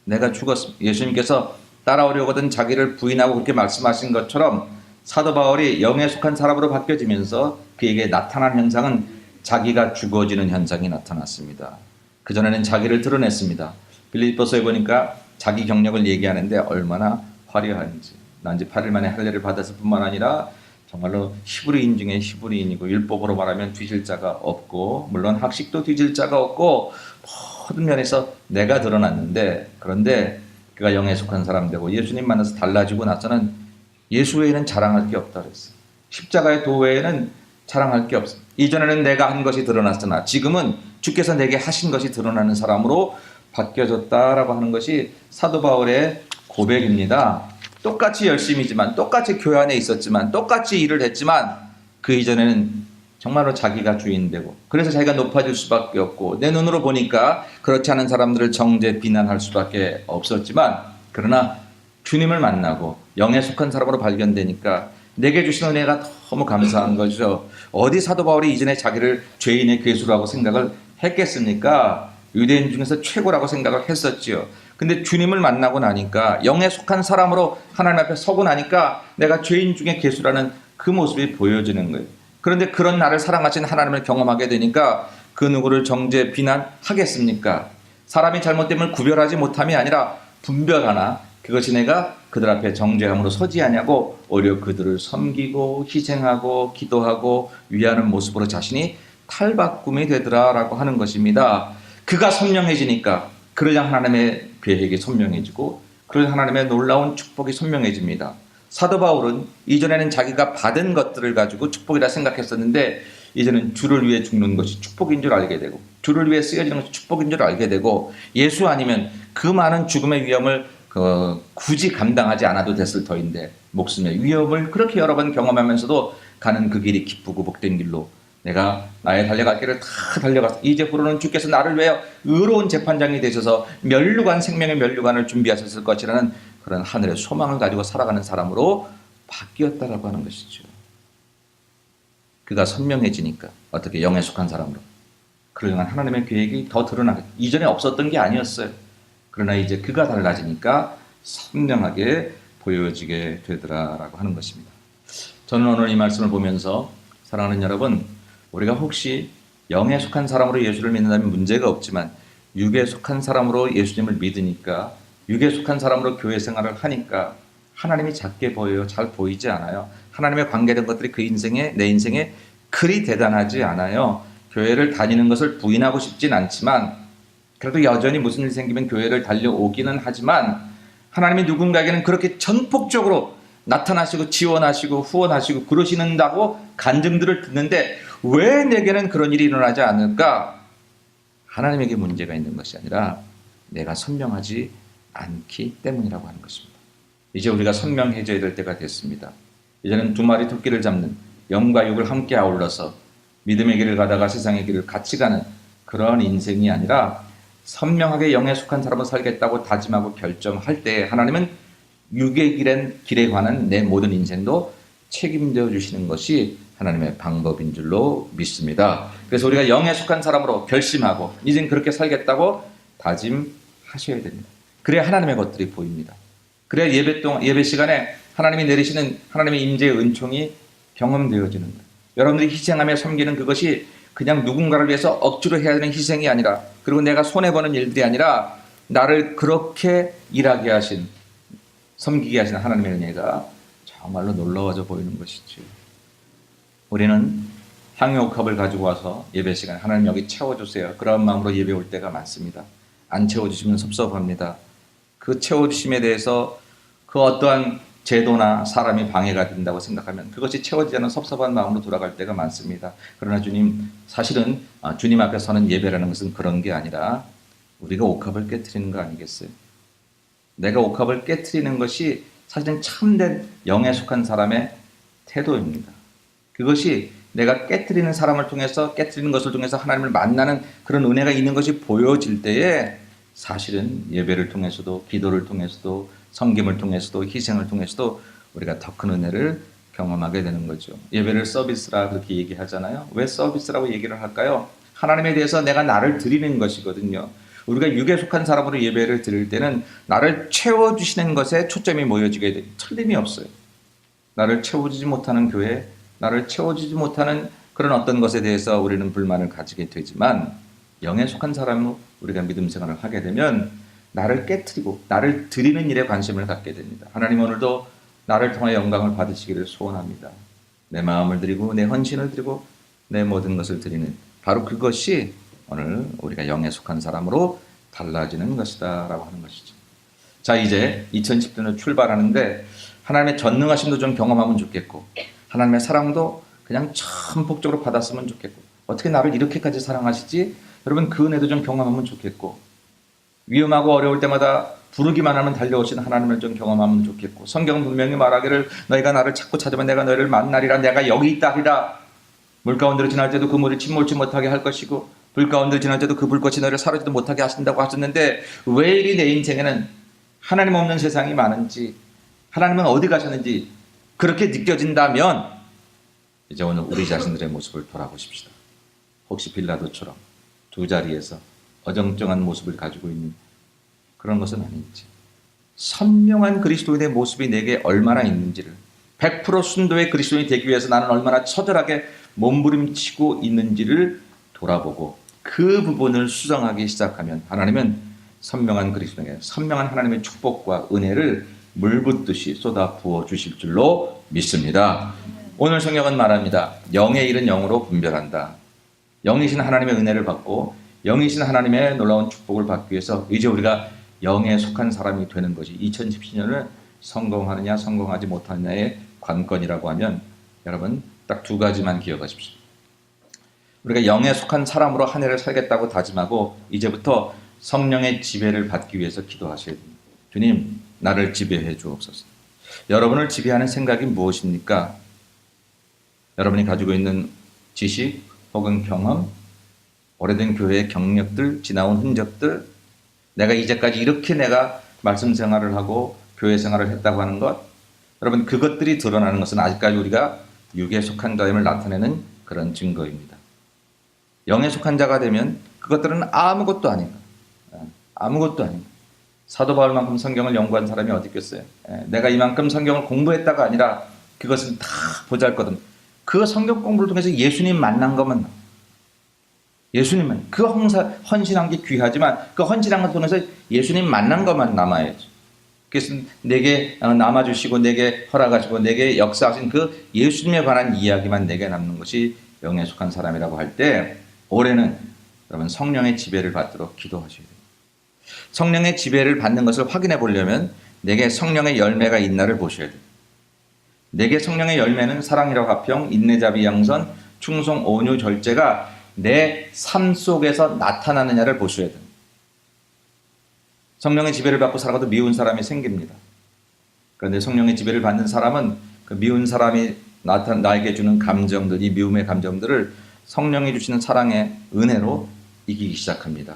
내가 죽었습니다. 예수님께서 따라오려거든 자기를 부인하고 그렇게 말씀하신 것처럼 사도 바울이 영에 속한 사람으로 바뀌어지면서 그에게 나타난 현상은 자기가 죽어지는 현상이 나타났습니다. 그전에는 자기를 드러냈습니다. 빌립보서에 보니까 자기 경력을 얘기하는데 얼마나 화려한지. 난지 8일 만에 할례를 받았을 뿐만 아니라 정말로 히브리인 중에 히브리인이고 율법으로 말하면 뒤질 자가 없고, 물론 학식도 뒤질 자가 없고, 모든 면에서 내가 드러났는데, 그런데 그가 영에 속한 사람 되고 예수님 만나서 달라지고 나서는 예수 외에는 자랑할 게 없다 그랬어요. 십자가의 도 외에는 자랑할 게 없어요. 이전에는 내가 한 것이 드러났으나 지금은 주께서 내게 하신 것이 드러나는 사람으로 바뀌어졌다라고 하는 것이 사도 바울의 고백입니다. 똑같이 열심이지만, 똑같이 교회 안에 있었지만, 똑같이 일을 했지만 그 이전에는 정말로 자기가 주인되고, 그래서 자기가 높아질 수밖에 없고, 내 눈으로 보니까 그렇지 않은 사람들을 정죄 비난할 수밖에 없었지만, 그러나 주님을 만나고 영에 속한 사람으로 발견되니까 내게 주신 은혜가 너무 감사한 거죠. 어디 사도 바울이 이전에 자기를 죄인의 괴수라고 생각을 했겠습니까? 유대인 중에서 최고라고 생각을 했었지요. 근데 주님을 만나고 나니까, 영에 속한 사람으로 하나님 앞에 서고 나니까 내가 죄인 중에 괴수라는 그 모습이 보여지는 거예요. 그런데 그런 나를 사랑하신 하나님을 경험하게 되니까 그 누구를 정죄 비난하겠습니까? 사람이 잘못됨을 구별하지 못함이 아니라 분별하나 그것이 내가 그들 앞에 정죄함으로 서지 아니하고 오히려 그들을 섬기고 희생하고 기도하고 위하는 모습으로 자신이 탈바꿈이 되더라라고 하는 것입니다. 그가 선명해지니까 그러자 하나님의 계획이 선명해지고, 그러자 하나님의 놀라운 축복이 선명해집니다. 사도 바울은 이전에는 자기가 받은 것들을 가지고 축복이라 생각했었는데 이제는 주를 위해 죽는 것이 축복인 줄 알게 되고, 주를 위해 쓰여지는 것이 축복인 줄 알게 되고, 예수 아니면 그 많은 죽음의 위험을 굳이 감당하지 않아도 됐을 터인데 목숨의 위협을 그렇게 여러 번 경험하면서도 가는 그 길이 기쁘고 복된 길로 내가 나의 달려갈 길을 다 달려가서 이제부로는 주께서 나를 위하여 의로운 재판장이 되셔서 면류관, 생명의 면류관을 준비하셨을 것이라는 그런 하늘의 소망을 가지고 살아가는 사람으로 바뀌었다라고 하는 것이죠. 그가 선명해지니까 어떻게 영에 속한 사람으로, 그러한 하나님의 계획이 더 드러나게, 이전에 없었던 게 아니었어요. 그러나 이제 그가 달라지니까 선명하게 보여지게 되더라라고 하는 것입니다. 저는 오늘 이 말씀을 보면서 사랑하는 여러분, 우리가 혹시 영에 속한 사람으로 예수를 믿는다면 문제가 없지만 육에 속한 사람으로 예수님을 믿으니까, 육에 속한 사람으로 교회 생활을 하니까 하나님이 작게 보여요? 잘 보이지 않아요. 하나님의 관계된 것들이 그 인생에, 내 인생에 그리 대단하지 않아요. 교회를 다니는 것을 부인하고 싶진 않지만 그래도 여전히 무슨 일 생기면 교회를 달려오기는 하지만, 하나님이 누군가에게는 그렇게 전폭적으로 나타나시고 지원하시고 후원하시고 그러시는다고 간증들을 듣는데 왜 내게는 그런 일이 일어나지 않을까? 하나님에게 문제가 있는 것이 아니라 내가 선명하지 않기 때문이라고 하는 것입니다. 이제 우리가 선명해져야 될 때가 됐습니다. 이제는 두 마리 토끼를 잡는, 영과 육을 함께 아울러서 믿음의 길을 가다가 세상의 길을 같이 가는 그런 인생이 아니라 선명하게 영에 속한 사람으로 살겠다고 다짐하고 결정할 때 하나님은 육의 길에 관한 내 모든 인생도 책임져 주시는 것이 하나님의 방법인 줄로 믿습니다. 그래서 우리가 영에 속한 사람으로 결심하고 이젠 그렇게 살겠다고 다짐하셔야 됩니다. 그래야 하나님의 것들이 보입니다. 그래야 예배 시간에 하나님이 내리시는 하나님의 임재의 은총이 경험되어지는 거예요. 여러분들이 희생하며 섬기는 그것이 그냥 누군가를 위해서 억지로 해야 되는 희생이 아니라, 그리고 내가 손해보는 일들이 아니라 나를 그렇게 일하게 하신, 섬기게 하신 하나님의 은혜가 정말로 놀라워져 보이는 것이죠. 우리는 향유옥합을 가지고 와서 예배 시간에 하나님 여기 채워주세요, 그런 마음으로 예배 올 때가 많습니다. 안 채워주시면 섭섭합니다. 그 채워주심에 대해서 그 어떠한 제도나 사람이 방해가 된다고 생각하면 그것이 채워지지 않은 섭섭한 마음으로 돌아갈 때가 많습니다. 그러나 주님, 사실은 주님 앞에 서는 예배라는 것은 그런 게 아니라 우리가 옥합을 깨트리는 거 아니겠어요? 내가 옥합을 깨트리는 것이 사실은 참된 영에 속한 사람의 태도입니다. 그것이 내가 깨트리는 사람을 통해서, 깨트리는 것을 통해서 하나님을 만나는 그런 은혜가 있는 것이 보여질 때에 사실은 예배를 통해서도, 기도를 통해서도, 섬김을 통해서도, 희생을 통해서도 우리가 더 큰 은혜를 경험하게 되는 거죠. 예배를 서비스라 그렇게 얘기하잖아요. 왜 서비스라고 얘기를 할까요? 하나님에 대해서 내가 나를 드리는 것이거든요. 우리가 육에 속한 사람으로 예배를 드릴 때는 나를 채워주시는 것에 초점이 모여지게 돼. 틀림이 없어요. 나를 채워주지 못하는 교회, 나를 채워주지 못하는 그런 어떤 것에 대해서 우리는 불만을 가지게 되지만, 영에 속한 사람으로 우리가 믿음 생활을 하게 되면 나를 깨트리고 나를 드리는 일에 관심을 갖게 됩니다. 하나님, 오늘도 나를 통해 영광을 받으시기를 소원합니다. 내 마음을 드리고 내 헌신을 드리고 내 모든 것을 드리는, 바로 그것이 오늘 우리가 영에 속한 사람으로 달라지는 것이다 라고 하는 것이죠. 자, 이제 2010년을 출발하는데 하나님의 전능하심도 좀 경험하면 좋겠고, 하나님의 사랑도 그냥 전폭적으로 받았으면 좋겠고, 어떻게 나를 이렇게까지 사랑하시지? 여러분, 그 은혜도 좀 경험하면 좋겠고, 위험하고 어려울 때마다 부르기만 하면 달려오신 하나님을 좀 경험하면 좋겠고, 성경은 분명히 말하기를 너희가 나를 찾고 찾으면 내가 너희를 만나리라, 내가 여기 있다 하리라. 물 가운데로 지날 때도 그 물이 침몰치 못하게 할 것이고 불 가운데로 지날 때도 그 불꽃이 너희를 사르지도 못하게 하신다고 하셨는데, 왜 이리 내 인생에는 하나님 없는 세상이 많은지, 하나님은 어디 가셨는지 그렇게 느껴진다면 이제 오늘 우리 자신들의 모습을 돌아보십시다. 혹시 빌라도처럼 두 자리에서 어정쩡한 모습을 가지고 있는 그런 것은 아닌지, 선명한 그리스도인의 모습이 내게 얼마나 있는지를, 100% 순도의 그리스도인이 되기 위해서 나는 얼마나 처절하게 몸부림치고 있는지를 돌아보고 그 부분을 수정하기 시작하면 하나님은 선명한 그리스도인에게 선명한 하나님의 축복과 은혜를 물붓듯이 쏟아 부어 주실 줄로 믿습니다. 오늘 성경은 말합니다. 영의 일은 영으로 분별한다. 영이신 하나님의 은혜를 받고 영이신 하나님의 놀라운 축복을 받기 위해서 이제 우리가 영에 속한 사람이 되는 것이 2017년을 성공하느냐 성공하지 못하느냐의 관건이라고 하면, 여러분 딱 두 가지만 기억하십시오. 우리가 영에 속한 사람으로 한 해를 살겠다고 다짐하고 이제부터 성령의 지배를 받기 위해서 기도하셔야 됩니다. 주님, 나를 지배해 주옵소서. 여러분을 지배하는 생각이 무엇입니까? 여러분이 가지고 있는 지식 혹은 경험, 오래된 교회의 경력들, 지나온 흔적들, 내가 이제까지 이렇게 내가 말씀 생활을 하고 교회 생활을 했다고 하는 것, 여러분 그것들이 드러나는 것은 아직까지 우리가 육에 속한 자임을 나타내는 그런 증거입니다. 영에 속한 자가 되면 그것들은 아무것도 아닙니다. 아무것도 아닙니다. 사도 바울만큼 성경을 연구한 사람이 어디 있겠어요? 내가 이만큼 성경을 공부했다가 아니라 그것은 다 보잘것없는, 그 성경 공부를 통해서 예수님 만난 것만, 예수님은 그 헌신한 게 귀하지만 그 헌신한 것 통해서 예수님 만난 것만 남아야죠. 그래서 내게 남아주시고 내게 허락하시고 내게 역사하신 그 예수님에 관한 이야기만 내게 남는 것이 영에 속한 사람이라고 할 때, 올해는 여러분 성령의 지배를 받도록 기도하셔야 됩니다. 성령의 지배를 받는 것을 확인해 보려면 내게 성령의 열매가 있나를 보셔야 됩니다. 내게 성령의 열매는 사랑이라 화평, 인내자비 양선, 충성 온유 절제가 내 삶 속에서 나타나느냐를 보셔야 됩니다. 성령의 지배를 받고 살아가도 미운 사람이 생깁니다. 그런데 성령의 지배를 받는 사람은 그 미운 사람이 나에게 주는 감정들, 이 미움의 감정들을 성령이 주시는 사랑의 은혜로 이기기 시작합니다.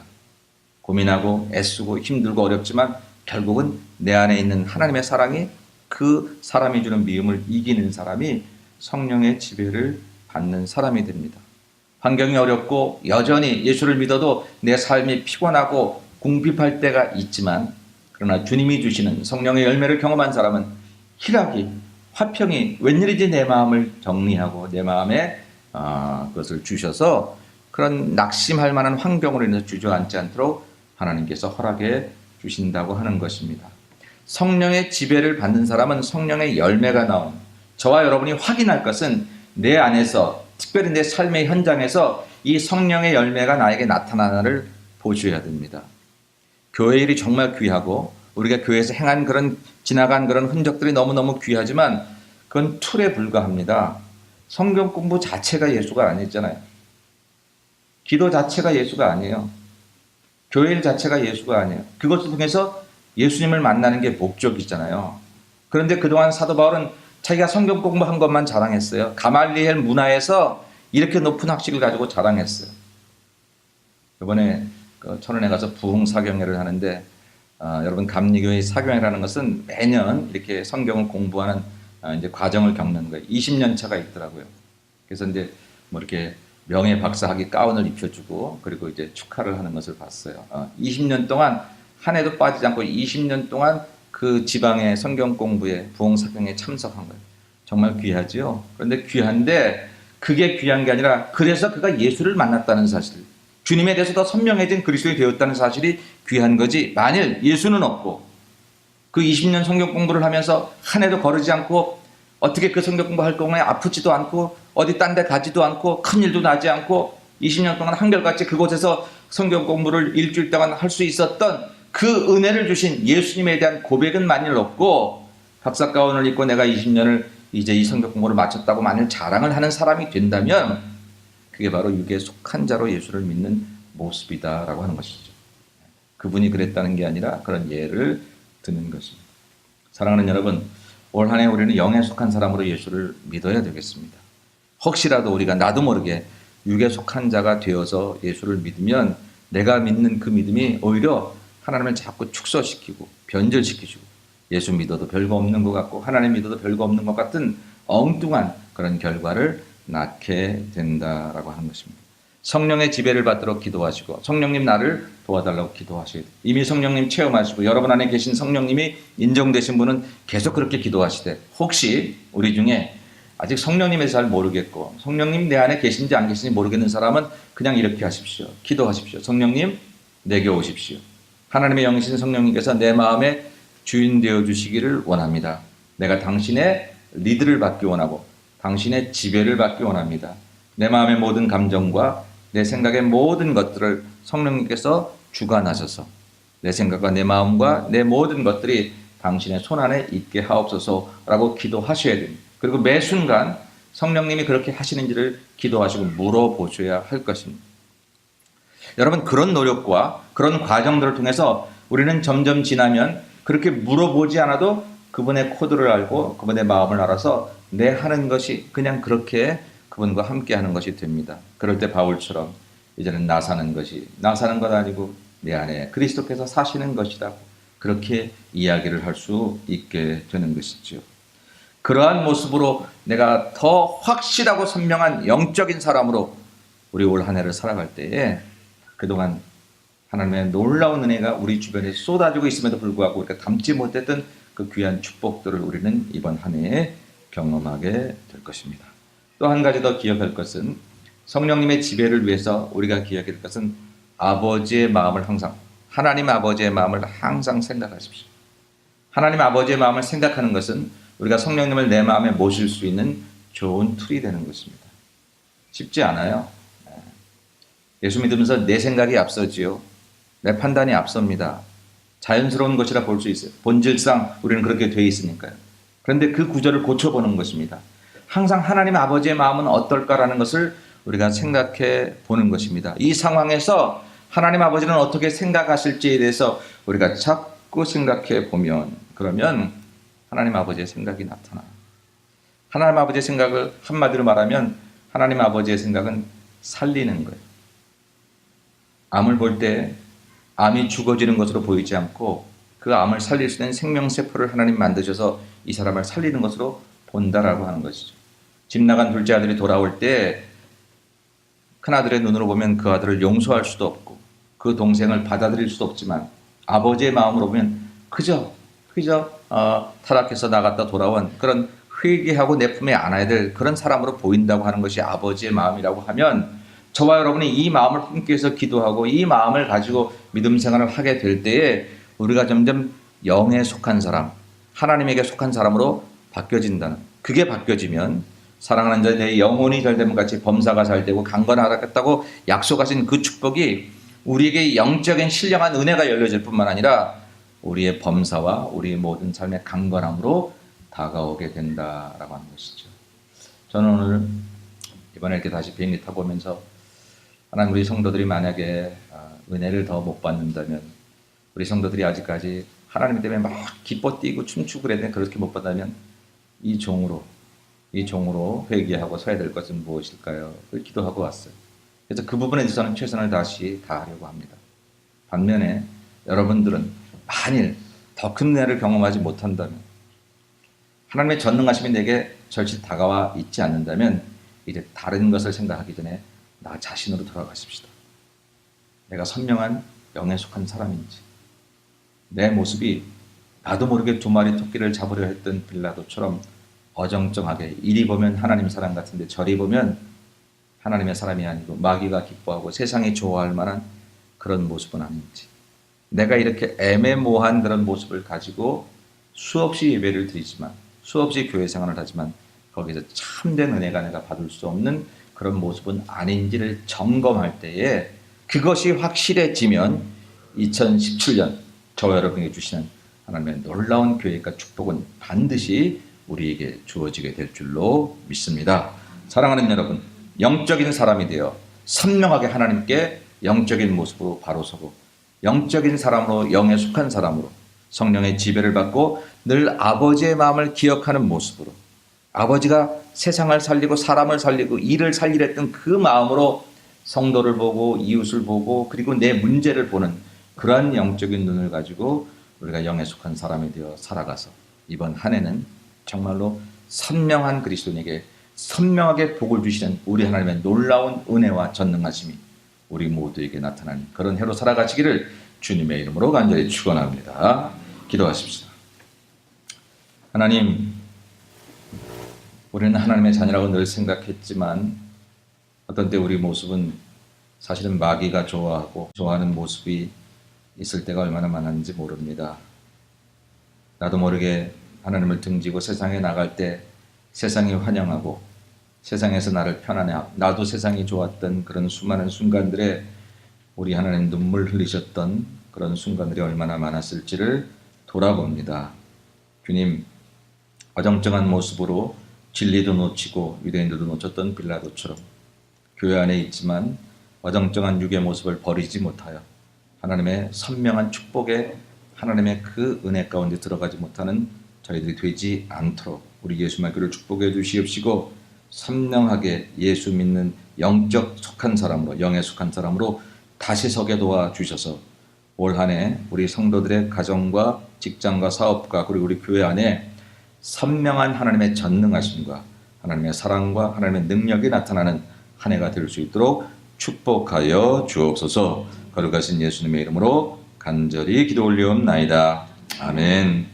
고민하고 애쓰고 힘들고 어렵지만 결국은 내 안에 있는 하나님의 사랑이 그 사람이 주는 미움을 이기는 사람이 성령의 지배를 받는 사람이 됩니다. 환경이 어렵고 여전히 예수를 믿어도 내 삶이 피곤하고 궁핍할 때가 있지만, 그러나 주님이 주시는 성령의 열매를 경험한 사람은 희락이, 화평이, 웬일이지 내 마음을 정리하고 내 마음에 그것을 주셔서 그런 낙심할 만한 환경으로 인해서 주저앉지 않도록 하나님께서 허락해 주신다고 하는 것입니다. 성령의 지배를 받는 사람은 성령의 열매가 나온, 저와 여러분이 확인할 것은 내 안에서, 특별히 내 삶의 현장에서 이 성령의 열매가 나에게 나타나나를 보셔야 됩니다. 교회 일이 정말 귀하고 우리가 교회에서 행한 그런 지나간 그런 흔적들이 너무너무 귀하지만 그건 툴에 불과합니다. 성경 공부 자체가 예수가 아니잖아요. 기도 자체가 예수가 아니에요. 교회 자체가 예수가 아니에요. 그것을 통해서 예수님을 만나는 게 목적이잖아요. 그런데 그동안 사도 바울은 자기가 성경 공부한 것만 자랑했어요. 가말리엘 문화에서 이렇게 높은 학식을 가지고 자랑했어요. 이번에 천원에 가서 부흥사경회를 하는데 여러분 감리교의 사경회라는 것은 매년 이렇게 성경을 공부하는 이제 과정을 겪는 거예요. 20년 차가 있더라고요. 그래서 이제 뭐 이렇게 명예 박사학위 가운을 입혀주고 그리고 이제 축하를 하는 것을 봤어요. 20년 동안 한 해도 빠지지 않고 20년 동안 그 지방의 성경 공부에 부흥사경에 참석한 거예요. 정말 귀하죠. 그런데 귀한데 그게 귀한 게 아니라 그래서 그가 예수를 만났다는 사실, 주님에 대해서 더 선명해진 그리스도인이 되었다는 사실이 귀한 거지. 만일 예수는 없고 그 20년 성경 공부를 하면서 한 해도 거르지 않고 어떻게 그 성경 공부할 동안에 아프지도 않고 어디 딴 데 가지도 않고 큰일도 나지 않고 20년 동안 한결같이 그곳에서 성경 공부를 일주일 동안 할 수 있었던 그 은혜를 주신 예수님에 대한 고백은 만일 없고 박사 가운을 입고 내가 20년을 이제 이 성경 공부를 마쳤다고 만일 자랑을 하는 사람이 된다면 그게 바로 육에 속한 자로 예수를 믿는 모습이다라고 하는 것이죠. 그분이 그랬다는 게 아니라 그런 예를 드는 것입니다. 사랑하는 여러분, 올 한 해 우리는 영에 속한 사람으로 예수를 믿어야 되겠습니다. 혹시라도 우리가 나도 모르게 육에 속한 자가 되어서 예수를 믿으면 내가 믿는 그 믿음이 오히려 하나님을 자꾸 축소시키고 변절시키고 예수 믿어도 별거 없는 것 같고 하나님 믿어도 별거 없는 것 같은 엉뚱한 그런 결과를 낳게 된다라고 하는 것입니다. 성령의 지배를 받도록 기도하시고 성령님 나를 도와달라고 기도하셔야 돼요. 이미 성령님 체험하시고 여러분 안에 계신 성령님이 인정되신 분은 계속 그렇게 기도하시되 혹시 우리 중에 아직 성령님에 잘 모르겠고 성령님 내 안에 계신지 안 계신지 모르겠는 사람은 그냥 이렇게 하십시오. 기도하십시오. 성령님 내게 오십시오. 하나님의 영이신 성령님께서 내 마음의 주인 되어 주시기를 원합니다. 내가 당신의 리드를 받기 원하고 당신의 지배를 받기 원합니다. 내 마음의 모든 감정과 내 생각의 모든 것들을 성령님께서 주관하셔서 내 생각과 내 마음과 내 모든 것들이 당신의 손안에 있게 하옵소서라고 기도하셔야 됩니다. 그리고 매 순간 성령님이 그렇게 하시는지를 기도하시고 물어보셔야 할 것입니다. 여러분 그런 노력과 그런 과정들을 통해서 우리는 점점 지나면 그렇게 물어보지 않아도 그분의 코드를 알고 그분의 마음을 알아서 내 하는 것이 그냥 그렇게 그분과 함께 하는 것이 됩니다. 그럴 때 바울처럼 이제는 나 사는 것이 나 사는 것 아니고 내 안에 그리스도께서 사시는 것이다. 그렇게 이야기를 할 수 있게 되는 것이죠. 그러한 모습으로 내가 더 확실하고 선명한 영적인 사람으로 우리 올 한 해를 살아갈 때에 그동안 하나님의 놀라운 은혜가 우리 주변에 쏟아지고 있음에도 불구하고 우리가 담지 못했던 그 귀한 축복들을 우리는 이번 한 해에 경험하게 될 것입니다. 또 한 가지 더 기억할 것은 성령님의 지배를 위해서 우리가 기억해야 될 것은 아버지의 마음을 항상 하나님 아버지의 마음을 항상 생각하십시오. 하나님 아버지의 마음을 생각하는 것은 우리가 성령님을 내 마음에 모실 수 있는 좋은 툴이 되는 것입니다. 쉽지 않아요. 예수 믿으면서 내 생각이 앞서지요. 내 판단이 앞섭니다. 자연스러운 것이라 볼 수 있어요. 본질상 우리는 그렇게 돼 있으니까요. 그런데 그 구절을 고쳐보는 것입니다. 항상 하나님 아버지의 마음은 어떨까라는 것을 우리가 생각해 보는 것입니다. 이 상황에서 하나님 아버지는 어떻게 생각하실지에 대해서 우리가 자꾸 생각해 보면 그러면 하나님 아버지의 생각이 나타나. 하나님 아버지의 생각을 한마디로 말하면 하나님 아버지의 생각은 살리는 거예요. 암을 볼 때 암이 죽어지는 것으로 보이지 않고 그 암을 살릴 수 있는 생명세포를 하나님 만드셔서 이 사람을 살리는 것으로 본다라고 하는 것이죠. 집 나간 둘째 아들이 돌아올 때 큰아들의 눈으로 보면 그 아들을 용서할 수도 없고 그 동생을 받아들일 수도 없지만 아버지의 마음으로 보면 그저 타락해서 나갔다 돌아온 그런 회개하고 내 품에 안아야 될 그런 사람으로 보인다고 하는 것이 아버지의 마음이라고 하면 저와 여러분이 이 마음을 품기 위해서 기도하고 이 마음을 가지고 믿음 생활을 하게 될 때에 우리가 점점 영에 속한 사람, 하나님에게 속한 사람으로 바뀌어진다는, 그게 바뀌어지면 사랑하는 자 내 영혼이 잘되면 같이 범사가 잘되고 강건하겠다고 약속하신 그 축복이 우리에게 영적인 신령한 은혜가 열려질 뿐만 아니라 우리의 범사와 우리의 모든 삶의 강건함으로 다가오게 된다라고 하는 것이죠. 저는 오늘 이번에 이렇게 다시 비행기 타고 오면서 하나님, 우리 성도들이 만약에 은혜를 더 못 받는다면, 우리 성도들이 아직까지 하나님 때문에 막 기뻐 뛰고 춤추고 그랬는데 그렇게 못 받다면 이 종으로 회개하고 서야 될 것은 무엇일까요? 그걸 기도하고 왔어요. 그래서 그 부분에 대해서 저는 최선을 다하려고 합니다. 반면에 여러분들은 만일 더 큰 은혜를 경험하지 못한다면, 하나님의 전능하심이 내게 절실 다가와 있지 않는다면, 이제 다른 것을 생각하기 전에 나 자신으로 돌아가십시다. 내가 선명한 영에 속한 사람인지, 내 모습이 나도 모르게 2마리 토끼를 잡으려 했던 빌라도처럼 어정쩡하게, 이리 보면 하나님 사람 같은데 저리 보면 하나님의 사람이 아니고 마귀가 기뻐하고 세상이 좋아할 만한 그런 모습은 아닌지, 내가 이렇게 애매모호한 그런 모습을 가지고 수없이 예배를 드리지만, 수없이 교회 생활을 하지만 거기서 참된 은혜가 내가 받을 수 없는 그런 모습은 아닌지를 점검할 때에 그것이 확실해지면 2017년 저와 여러분에게 주시는 하나님의 놀라운 교회과 축복은 반드시 우리에게 주어지게 될 줄로 믿습니다. 사랑하는 여러분, 영적인 사람이 되어 선명하게 하나님께 영적인 모습으로 바로 서고, 영적인 사람으로, 영에 속한 사람으로, 성령의 지배를 받고 늘 아버지의 마음을 기억하는 모습으로, 아버지가 세상을 살리고 사람을 살리고 일을 살리랬던 그 마음으로 성도를 보고 이웃을 보고 그리고 내 문제를 보는 그러한 영적인 눈을 가지고 우리가 영에 속한 사람이 되어 살아가서 이번 한 해는 정말로 선명한 그리스도인에게 선명하게 복을 주시는 우리 하나님의 놀라운 은혜와 전능하심이 우리 모두에게 나타나는 그런 해로 살아가시기를 주님의 이름으로 간절히 축원합니다. 기도하십시다. 하나님, 우리는 하나님의 자녀라고 늘 생각했지만 어떤 때 우리 모습은 사실은 마귀가 좋아하는 모습이 있을 때가 얼마나 많은지 모릅니다. 나도 모르게 하나님을 등지고 세상에 나갈 때 세상이 환영하고 세상에서 나를 편안해하고 나도 세상이 좋았던 그런 수많은 순간들에 우리 하나님 눈물 흘리셨던 그런 순간들이 얼마나 많았을지를 돌아봅니다. 주님, 어정쩡한 모습으로 진리도 놓치고 유대인들도 놓쳤던 빌라도처럼 교회 안에 있지만 어정쩡한 육의 모습을 버리지 못하여 하나님의 선명한 축복에 하나님의 그 은혜 가운데 들어가지 못하는 저희들이 되지 않도록 우리 예수님의 교를 축복해 주시옵시고, 선명하게 예수 믿는 영적 속한 사람으로, 영에 속한 사람으로 다시 서게 도와주셔서 올 한 해 우리 성도들의 가정과 직장과 사업과 그리고 우리 교회 안에 선명한 하나님의 전능하심과 하나님의 사랑과 하나님의 능력이 나타나는 한 해가 될 수 있도록 축복하여 주옵소서. 거룩하신 예수님의 이름으로 간절히 기도 올리옵나이다. 아멘.